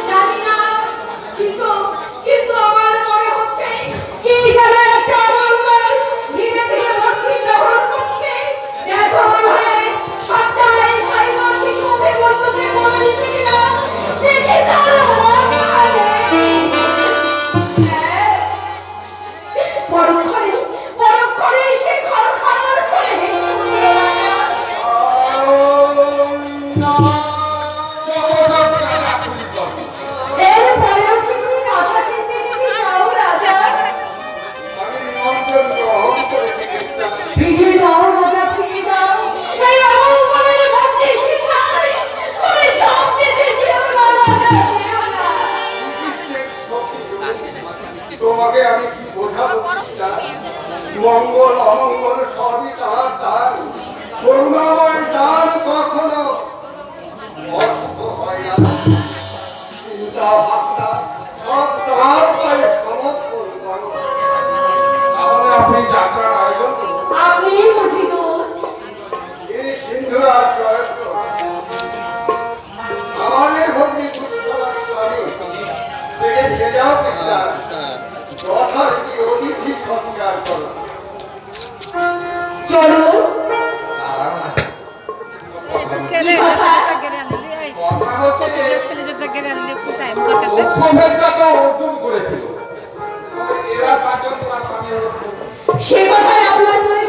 জানি না, কিন্তু কিন্তু আমার মনে হচ্ছে কি যেন একটা অমঙ্গল ধীরে ধীরে ভর্তি গ্রহণ করছে। দেখো মনে হয় সবটাই সাইব শিশু বিবর্তকে বলে দিচ্ছে কিনা দেখে তার পরক্ষণে পরক্ষণে সে খর খর করে হেসে উঠে তোমাকে আমি কি বোঝাবো কৃষ্ণা, মঙ্গল অমঙ্গল সবই তাহার দান, করুণাময় দান কখনো অস্ত হয় না। চিন্তা ভাবনা সব তাহার পায়ে সমর্পণ করো। তাহলে আপনি যাত্রার আয়োজন করুন। আপনি বুঝি দূত এই সিন্ধুরাজ জয়ন্ত আমাদের ভগ্নী পুষ্পলার স্বামী থেকে নিয়ে যাও কৃষ্ণা, যথারীতি অতিথি সৎকার করো। চলুন। সে কথায় আপনার